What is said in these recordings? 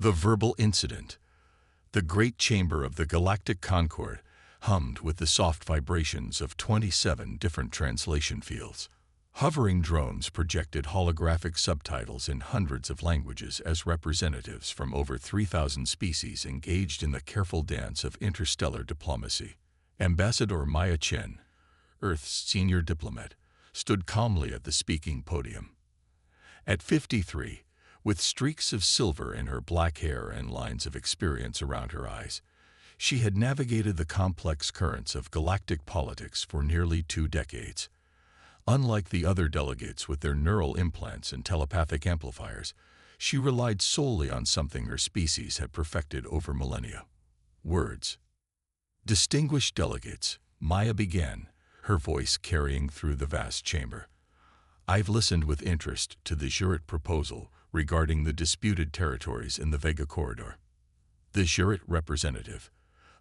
The verbal incident. The great chamber of the Galactic Concord hummed with the soft vibrations of 27 different translation fields. Hovering drones projected holographic subtitles in hundreds of languages as representatives from over 3,000 species engaged in the careful dance of interstellar diplomacy. Ambassador Maya Chen, Earth's senior diplomat, stood calmly at the speaking podium. At 53, with streaks of silver in her black hair and lines of experience around her eyes, she had navigated the complex currents of galactic politics for nearly 2 decades. Unlike the other delegates with their neural implants and telepathic amplifiers, she relied solely on something her species had perfected over millennia: words. Distinguished delegates, Maya began, her voice carrying through the vast chamber. I've listened with interest to the Jurat proposal regarding the disputed territories in the Vega Corridor. The Jurat representative,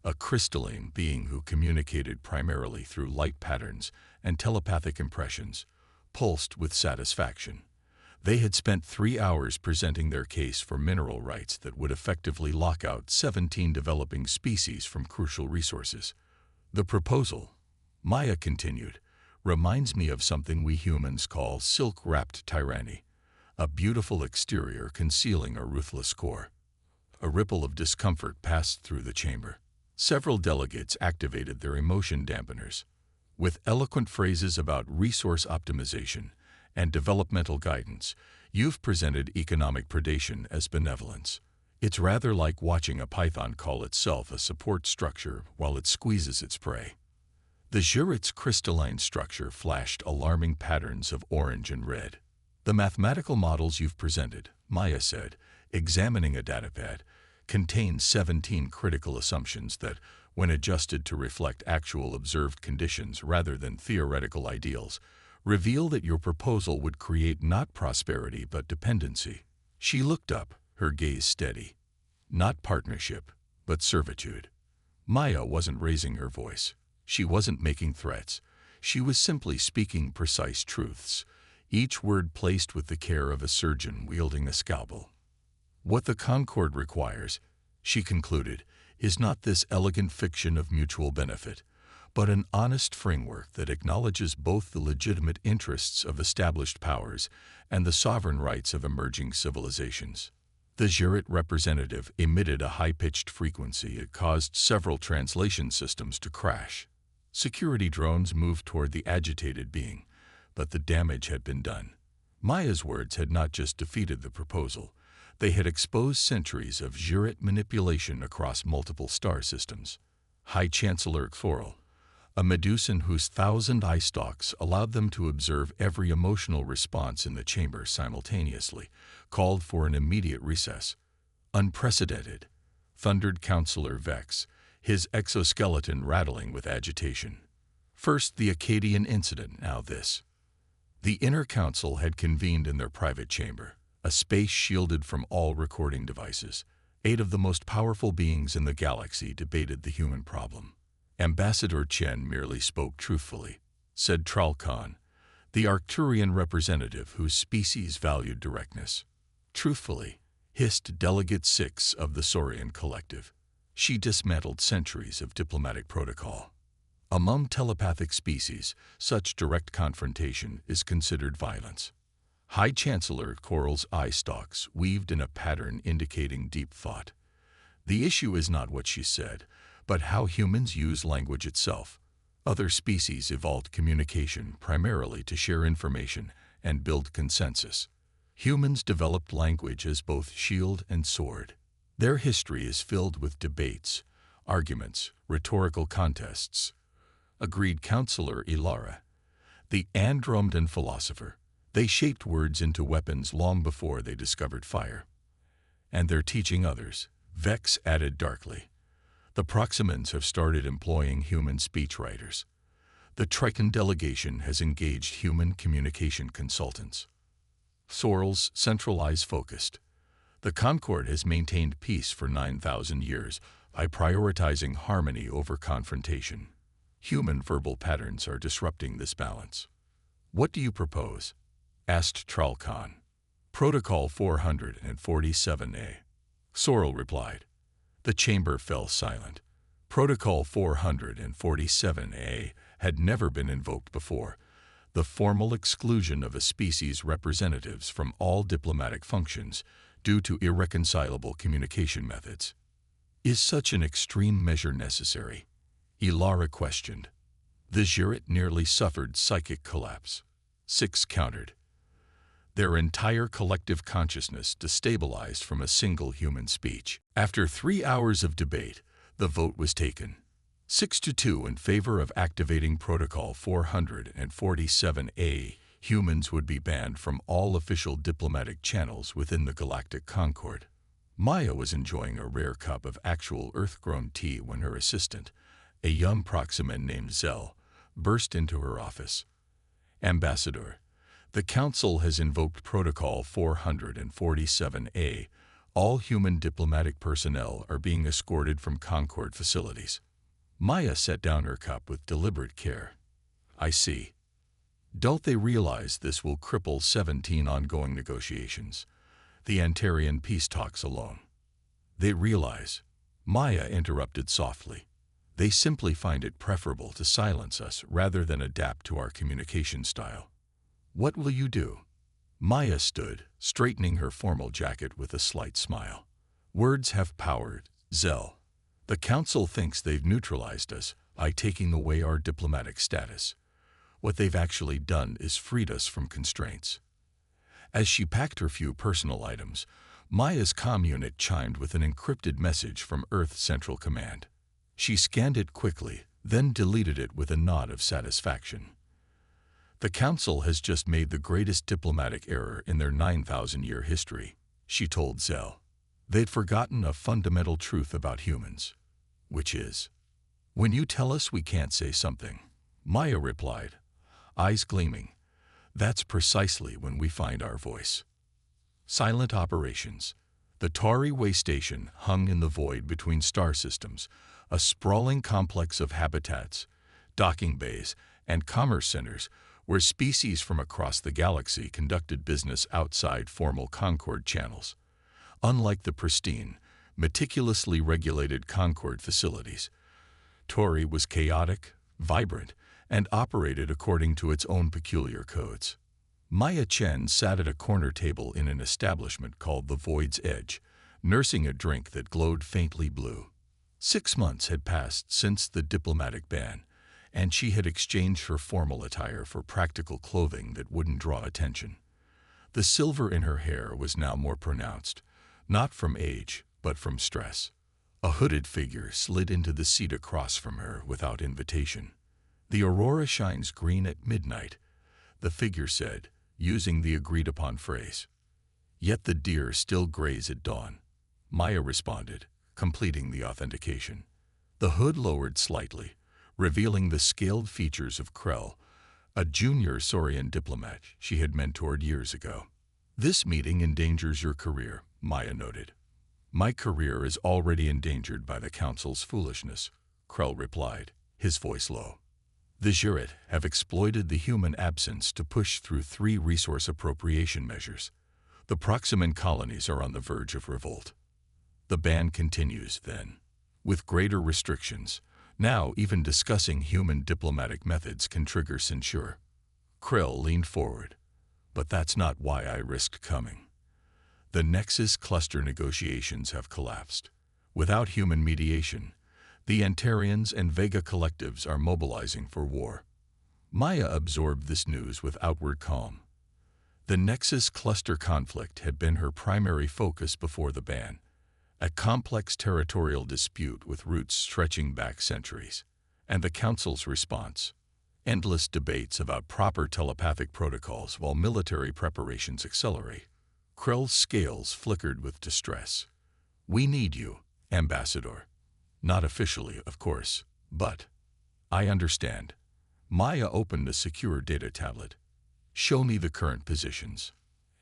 a crystalline being who communicated primarily through light patterns and telepathic impressions, pulsed with satisfaction. They had spent 3 hours presenting their case for mineral rights that would effectively lock out 17 developing species from crucial resources. The proposal, Maya continued, reminds me of something we humans call silk-wrapped tyranny, a beautiful exterior concealing a ruthless core. A ripple of discomfort passed through the chamber. Several delegates activated their emotion dampeners. With eloquent phrases about resource optimization and developmental guidance, you've presented economic predation as benevolence. It's rather like watching a python call itself a support structure while it squeezes its prey. The Jurat's crystalline structure flashed alarming patterns of orange and red. The mathematical models you've presented, Maya said, examining a datapad, contain 17 critical assumptions that, when adjusted to reflect actual observed conditions rather than theoretical ideals, reveal that your proposal would create not prosperity but dependency. She looked up, her gaze steady. Not partnership, but servitude. Maya wasn't raising her voice. She wasn't making threats. She was simply speaking precise truths, each word placed with the care of a surgeon wielding a scalpel. What the Concord requires, she concluded, is not this elegant fiction of mutual benefit, but an honest framework that acknowledges both the legitimate interests of established powers and the sovereign rights of emerging civilizations. The Jurat representative emitted a high-pitched frequency that caused several translation systems to crash. Security drones moved toward the agitated being, but the damage had been done. Maya's words had not just defeated the proposal. They had exposed centuries of Jurat manipulation across multiple star systems. High Chancellor Thorl, a Medusan whose 1,000 eye stalks allowed them to observe every emotional response in the chamber simultaneously, called for an immediate recess. Unprecedented, thundered Counselor Vex, his exoskeleton rattling with agitation. First the Akkadian incident, now this. The Inner Council had convened in their private chamber, a space shielded from all recording devices. 8 of the most powerful beings in the galaxy debated the human problem. Ambassador Chen merely spoke truthfully, said Tral Khan, the Arcturian representative whose species valued directness. Truthfully, hissed Delegate 6 of the Saurian Collective. She dismantled centuries of diplomatic protocol. Among telepathic species, such direct confrontation is considered violence. High Chancellor Coral's eye stalks weaved in a pattern indicating deep thought. The issue is not what she said, but how humans use language itself. Other species evolved communication primarily to share information and build consensus. Humans developed language as both shield and sword. Their history is filled with debates, arguments, rhetorical contests. Agreed Counselor Ilara, the Andromedan philosopher. They shaped words into weapons long before they discovered fire. And they're teaching others, Vex added darkly. The Proximans have started employing human speechwriters. The Triton delegation has engaged human communication consultants. Sorrel's centralized focused. The Concord has maintained peace for 9,000 years by prioritizing harmony over confrontation. Human verbal patterns are disrupting this balance. What do you propose? Asked Tral Khan. Protocol 447A. Sorrel replied. The chamber fell silent. Protocol 447A had never been invoked before, the formal exclusion of a species' representatives from all diplomatic functions due to irreconcilable communication methods. Is such an extreme measure necessary? Ilara questioned. The Jurat nearly suffered psychic collapse. 6 countered. Their entire collective consciousness destabilized from a single human speech. After 3 hours of debate, the vote was taken. 6-2 in favor of activating Protocol 447A. Humans would be banned from all official diplomatic channels within the Galactic Concord. Maya was enjoying a rare cup of actual Earth-grown tea when her assistant, a young Proximan named Zell, burst into her office. Ambassador, the Council has invoked Protocol 447A. All human diplomatic personnel are being escorted from Concord facilities. Maya set down her cup with deliberate care. I see. Don't they realize this will cripple 17 ongoing negotiations? The Antarian peace talks alone. They realize. Maya interrupted softly. They simply find it preferable to silence us rather than adapt to our communication style. What will you do? Maya stood, straightening her formal jacket with a slight smile. Words have power, Zell. The Council thinks they've neutralized us by taking away our diplomatic status. What they've actually done is freed us from constraints. As she packed her few personal items, Maya's comm unit chimed with an encrypted message from Earth Central Command. She scanned it quickly, then deleted it with a nod of satisfaction. The Council has just made the greatest diplomatic error in their 9,000-year history, she told Zell. They'd forgotten a fundamental truth about humans, which is, when you tell us we can't say something, Maya replied, eyes gleaming, that's precisely when we find our voice. Silent operations. The Tauri Way Station hung in the void between star systems, a sprawling complex of habitats, docking bays, and commerce centers where species from across the galaxy conducted business outside formal Concord channels. Unlike the pristine, meticulously regulated Concord facilities, Tauri was chaotic, vibrant, and operated according to its own peculiar codes. Maya Chen sat at a corner table in an establishment called the Void's Edge, nursing a drink that glowed faintly blue. 6 months had passed since the diplomatic ban, and she had exchanged her formal attire for practical clothing that wouldn't draw attention. The silver in her hair was now more pronounced, not from age, but from stress. A hooded figure slid into the seat across from her without invitation. The aurora shines green at midnight, the figure said, using the agreed-upon phrase. Yet the deer still graze at dawn, Maya responded, completing the authentication. The hood lowered slightly, revealing the scaled features of Krell, a junior Saurian diplomat she had mentored years ago. This meeting endangers your career, Maya noted. My career is already endangered by the Council's foolishness, Krell replied, his voice low. The Jurat have exploited the human absence to push through 3 resource appropriation measures. The Proximan colonies are on the verge of revolt. The ban continues, then, with greater restrictions. Now, even discussing human diplomatic methods can trigger censure. Krill leaned forward. But that's not why I risked coming. The Nexus cluster negotiations have collapsed. Without human mediation, the Antarians and Vega collectives are mobilizing for war. Maya absorbed this news with outward calm. The Nexus cluster conflict had been her primary focus before the ban. A complex territorial dispute with roots stretching back centuries, and the Council's response. Endless debates about proper telepathic protocols while military preparations accelerate. Krell's scales flickered with distress. We need you, Ambassador. Not officially, of course, but I understand. Maya opened a secure data tablet. Show me the current positions.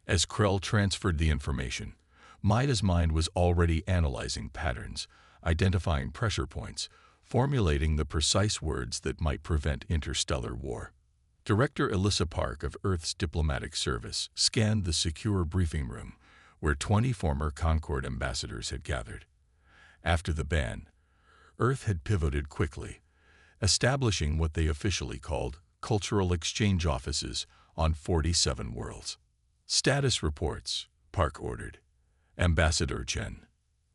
As Krell transferred the information, Maya's mind was already analyzing patterns, identifying pressure points, formulating the precise words that might prevent interstellar war. Director Alyssa Park of Earth's Diplomatic Service scanned the secure briefing room, where 20 former Concord ambassadors had gathered. After the ban, Earth had pivoted quickly, establishing what they officially called cultural exchange offices on 47 worlds. Status reports, Park ordered. Ambassador Chen.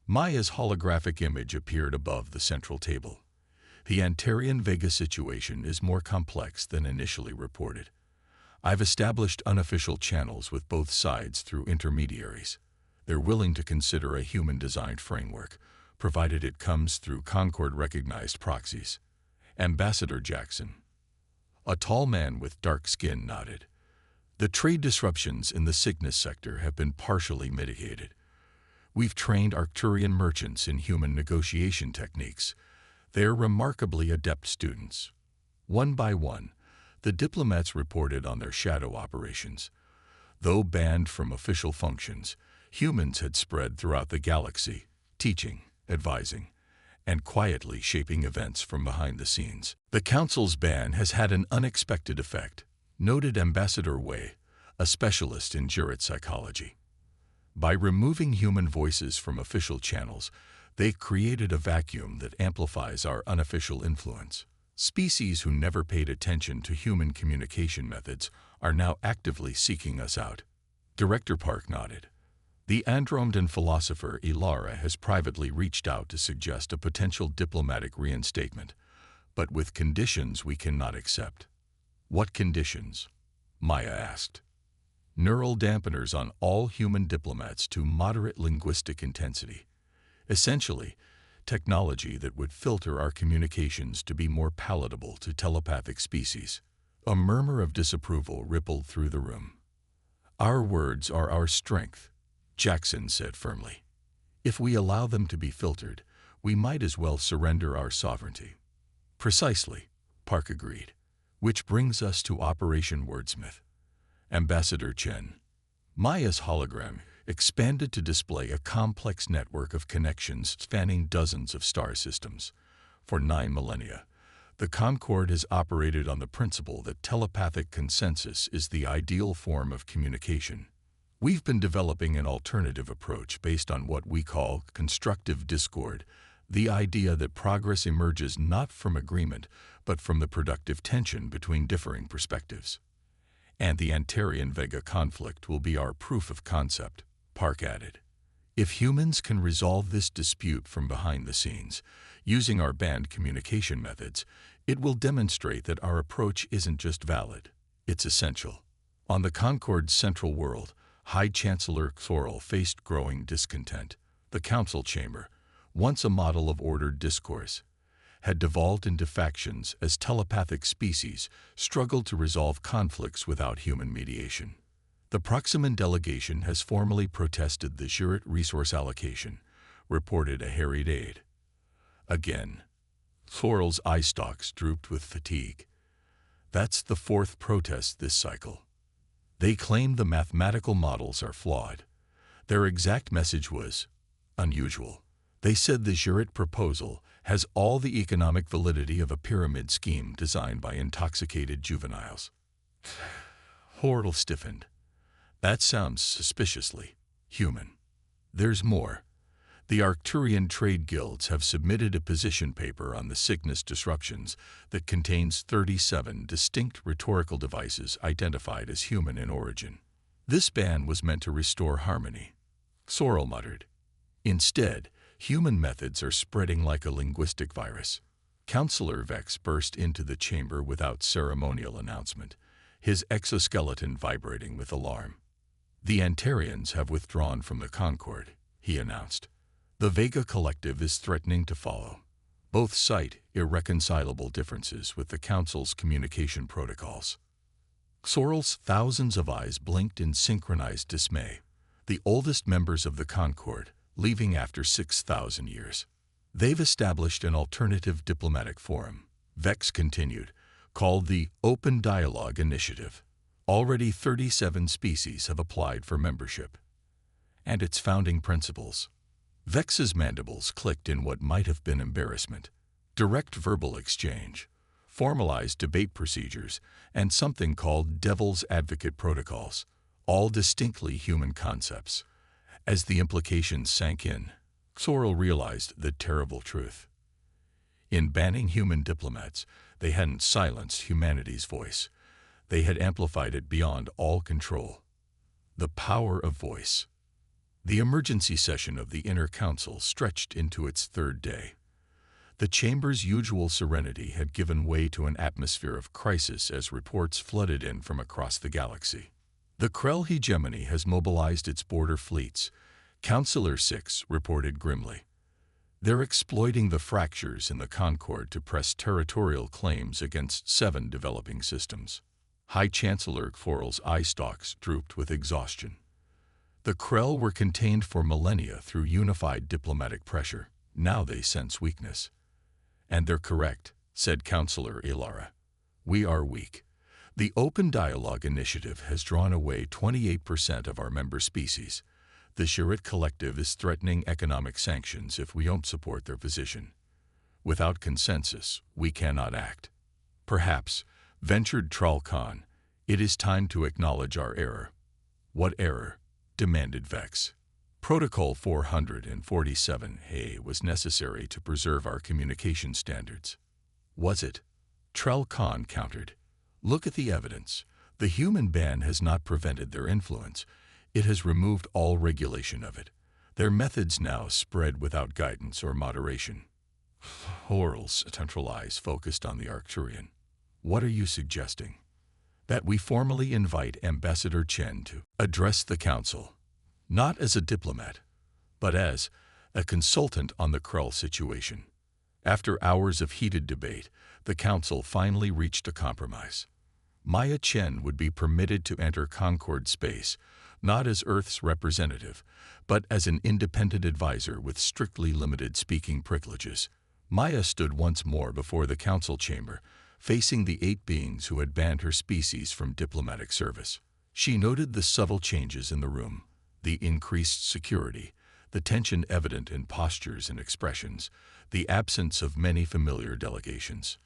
Maya's holographic image appeared above the central table. The Antarian Vega situation is more complex than initially reported. I've established unofficial channels with both sides through intermediaries. They're willing to consider a human-designed framework, provided it comes through Concord-recognized proxies. Ambassador Jackson, a tall man with dark skin, nodded. The trade disruptions in the Cygnus sector have been partially mitigated. We've trained Arcturian merchants in human negotiation techniques. They're remarkably adept students. One by one, the diplomats reported on their shadow operations. Though banned from official functions, humans had spread throughout the galaxy, teaching, advising, and quietly shaping events from behind the scenes. The Council's ban has had an unexpected effect, noted Ambassador Wei, a specialist in Jurat psychology. By removing human voices from official channels, they created a vacuum that amplifies our unofficial influence. Species who never paid attention to human communication methods are now actively seeking us out. Director Park nodded. The Andromedan philosopher Ilara has privately reached out to suggest a potential diplomatic reinstatement, but with conditions we cannot accept. What conditions? Maya asked. Neural dampeners on all human diplomats to moderate linguistic intensity. Essentially, technology that would filter our communications to be more palatable to telepathic species. A murmur of disapproval rippled through the room. Our words are our strength, Jackson said firmly. If we allow them to be filtered, we might as well surrender our sovereignty. Precisely, Park agreed. Which brings us to Operation Wordsmith. Ambassador Chen. Maya's hologram expanded to display a complex network of connections spanning dozens of star systems. For 9 millennia, the Concord has operated on the principle that telepathic consensus is the ideal form of communication. We've been developing an alternative approach based on what we call constructive discord, the idea that progress emerges not from agreement, but from the productive tension between differing perspectives. And the Antarian Vega conflict will be our proof of concept, Park added. If humans can resolve this dispute from behind the scenes, using our banned communication methods, it will demonstrate that our approach isn't just valid, it's essential. On the Concord's central world, High Chancellor Thorl faced growing discontent. The council chamber, once a model of ordered discourse, had devolved into factions as telepathic species struggled to resolve conflicts without human mediation. The Proximan delegation has formally protested the Jurat resource allocation, reported a harried aide. Again, Thorl's eye stalks drooped with fatigue. That's the 4th protest this cycle. They claim the mathematical models are flawed. Their exact message was unusual. They said the Jurat proposal has all the economic validity of a pyramid scheme designed by intoxicated juveniles. Thorl stiffened. That sounds suspiciously human. There's more. The Arcturian trade guilds have submitted a position paper on the Cygnus disruptions that contains 37 distinct rhetorical devices identified as human in origin. This ban was meant to restore harmony, Sorrel muttered. Instead, human methods are spreading like a linguistic virus. Counselor Vex burst into the chamber without ceremonial announcement, his exoskeleton vibrating with alarm. The Antarians have withdrawn from the Concord, he announced. The Vega Collective is threatening to follow. Both cite irreconcilable differences with the Council's communication protocols. Sorrel's thousands of eyes blinked in synchronized dismay. The oldest members of the Concord, leaving after 6,000 years. They've established an alternative diplomatic forum, Vex continued, called the Open Dialogue Initiative. Already 37 species have applied for membership. And its founding principles. Vex's mandibles clicked in what might have been embarrassment. Direct verbal exchange, formalized debate procedures, and something called Devil's Advocate protocols, all distinctly human concepts. As the implications sank in, Sorrel realized the terrible truth. In banning human diplomats, they hadn't silenced humanity's voice. They had amplified it beyond all control. The power of voice. The emergency session of the Inner Council stretched into its third day. The chamber's usual serenity had given way to an atmosphere of crisis as reports flooded in from across the galaxy. The Krell hegemony has mobilized its border fleets, Counselor 6 reported grimly. They're exploiting the fractures in the Concord to press territorial claims against 7 developing systems. High Chancellor Forel's eye stalks drooped with exhaustion. The Krell were contained for millennia through unified diplomatic pressure. Now they sense weakness. And they're correct, said Counselor Ilara. We are weak. The Open Dialogue Initiative has drawn away 28% of our member species. The Shirit Collective is threatening economic sanctions if we don't support their position. Without consensus, we cannot act. Perhaps, ventured Tral Khan, it is time to acknowledge our error. What error? Demanded Vex. Protocol 447A was necessary to preserve our communication standards. Was it? Tral Khan countered. Look at the evidence. The human ban has not prevented their influence. It has removed all regulation of it. Their methods now spread without guidance or moderation. Horal's central eyes focused on the Arcturian. What are you suggesting? That we formally invite Ambassador Chen to address the Council, not as a diplomat, but as a consultant on the Krell situation. After hours of heated debate, the Council finally reached a compromise. Maya Chen would be permitted to enter Concord space, not as Earth's representative, but as an independent advisor with strictly limited speaking privileges. Maya stood once more before the Council chamber, facing the 8 beings who had banned her species from diplomatic service. She noted the subtle changes in the room, the increased security, the tension evident in postures and expressions, the absence of many familiar delegations.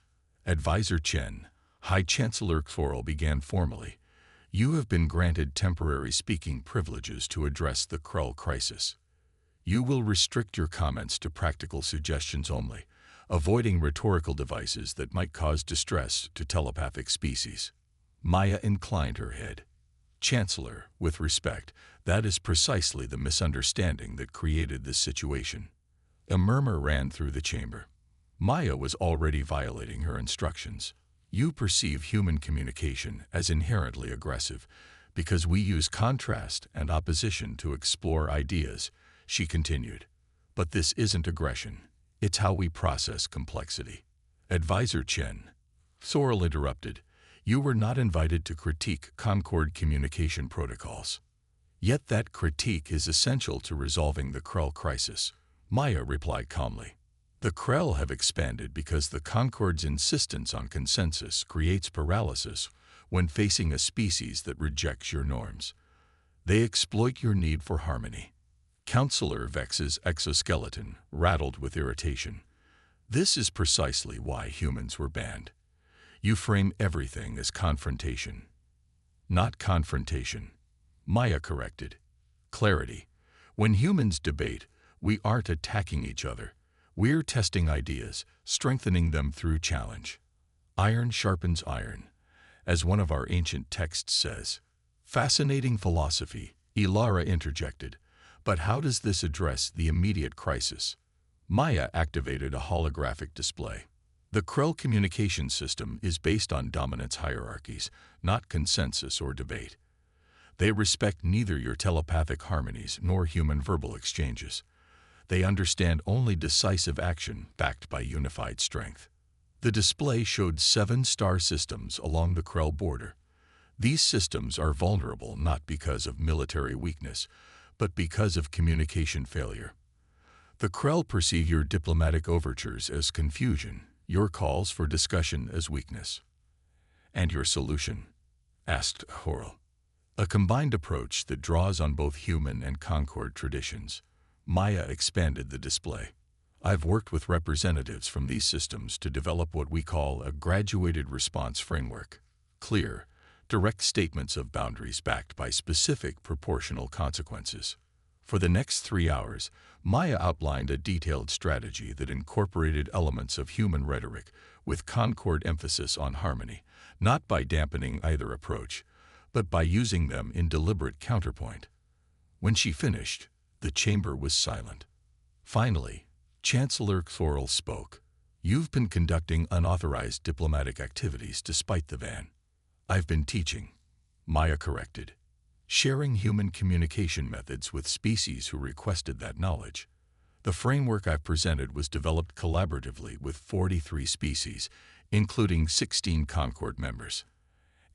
Advisor Chen, High Chancellor Forel began formally. You have been granted temporary speaking privileges to address the Krell crisis. You will restrict your comments to practical suggestions only, avoiding rhetorical devices that might cause distress to telepathic species. Maya inclined her head. Chancellor, with respect, that is precisely the misunderstanding that created this situation. A murmur ran through the chamber. Maya was already violating her instructions. You perceive human communication as inherently aggressive because we use contrast and opposition to explore ideas, she continued. But this isn't aggression. It's how we process complexity. Advisor Chen. Sorrel interrupted. You were not invited to critique Concord communication protocols. Yet that critique is essential to resolving the Krell crisis, Maya replied calmly. The Krell have expanded because the Concord's insistence on consensus creates paralysis when facing a species that rejects your norms. They exploit your need for harmony. Counselor Vex's exoskeleton rattled with irritation. This is precisely why humans were banned. You frame everything as confrontation. Not confrontation. Maya corrected. Clarity. When humans debate, we aren't attacking each other. We're testing ideas, strengthening them through challenge. Iron sharpens iron, as one of our ancient texts says. Fascinating philosophy, Ilara interjected. But how does this address the immediate crisis? Maya activated a holographic display. The Krell communication system is based on dominance hierarchies, not consensus or debate. They respect neither your telepathic harmonies nor human verbal exchanges. They understand only decisive action backed by unified strength. The display showed 7 star systems along the Krell border. These systems are vulnerable not because of military weakness, but because of communication failure. The Krell perceive your diplomatic overtures as confusion, your calls for discussion as weakness. And your solution? Asked Horrell. A combined approach that draws on both human and Concord traditions. Maya expanded the display. I've worked with representatives from these systems to develop what we call a graduated response framework. Clear, direct statements of boundaries backed by specific proportional consequences. For the next 3 hours, Maya outlined a detailed strategy that incorporated elements of human rhetoric with Concord emphasis on harmony, not by dampening either approach, but by using them in deliberate counterpoint. When she finished, the chamber was silent. Finally, Chancellor Thorl spoke. "You've been conducting unauthorized diplomatic activities despite the ban." "I've been teaching," Maya corrected, "sharing human communication methods with species who requested that knowledge. The framework I've presented was developed collaboratively with 43 species, including 16 Concord members,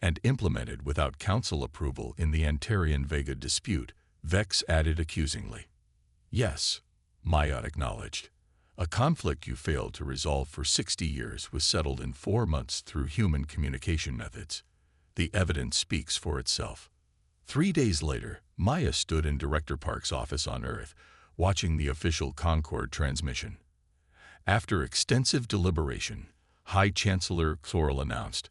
and implemented without council approval in the Antarian-Vega dispute," Vex added accusingly. "Yes," Maya acknowledged. "A conflict you failed to resolve for 60 years was settled in 4 months through human communication methods. The evidence speaks for itself." 3 days later, Maya stood in Director Park's office on Earth, watching the official Concord transmission. After extensive deliberation, High Chancellor Thorl announced,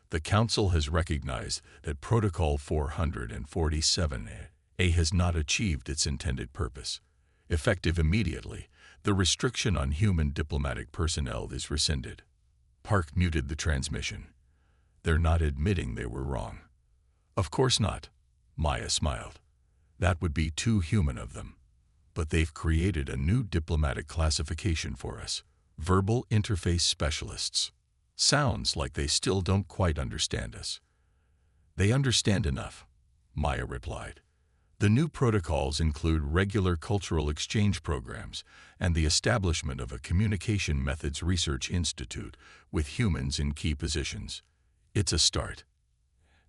"The Council has recognized that Protocol 447A has not achieved its intended purpose. Effective immediately, the restriction on human diplomatic personnel is rescinded." Park muted the transmission. "They're not admitting they were wrong." "Of course not," Maya smiled. "That would be too human of them. But they've created a new diplomatic classification for us: verbal interface specialists. Sounds like they still don't quite understand us." "They understand enough," Maya replied. "The new protocols include regular cultural exchange programs and the establishment of a communication methods research institute with humans in key positions. It's a start."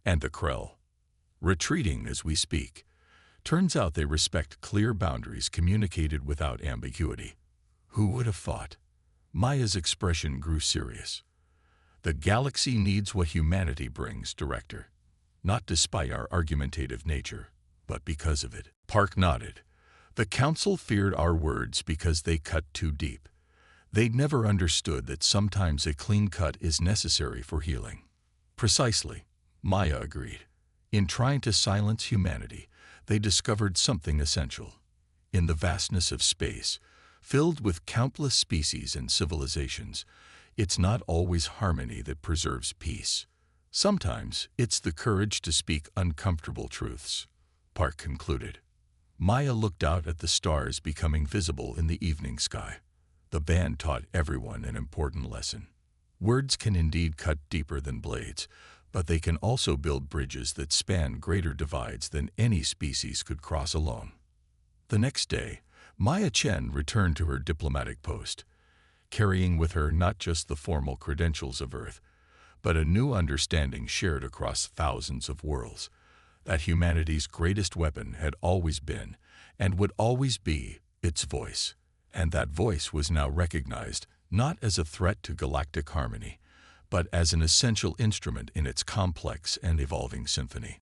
"And the Krell?" "Retreating as we speak. Turns out they respect clear boundaries communicated without ambiguity." "Who would have thought?" Maya's expression grew serious. "The galaxy needs what humanity brings, Director. Not despite our argumentative nature, but because of it." Park nodded. "The Council feared our words because they cut too deep. They'd never understood that sometimes a clean cut is necessary for healing." "Precisely," Maya agreed. "In trying to silence humanity, they discovered something essential. In the vastness of space, filled with countless species and civilizations, it's not always harmony that preserves peace. Sometimes it's the courage to speak uncomfortable truths," Park concluded. Maya looked out at the stars becoming visible in the evening sky. The band taught everyone an important lesson. Words can indeed cut deeper than blades, but they can also build bridges that span greater divides than any species could cross alone. The next day, Maya Chen returned to her diplomatic post, carrying with her not just the formal credentials of Earth, but a new understanding shared across thousands of worlds, that humanity's greatest weapon had always been, and would always be, its voice. And that voice was now recognized not as a threat to galactic harmony, but as an essential instrument in its complex and evolving symphony.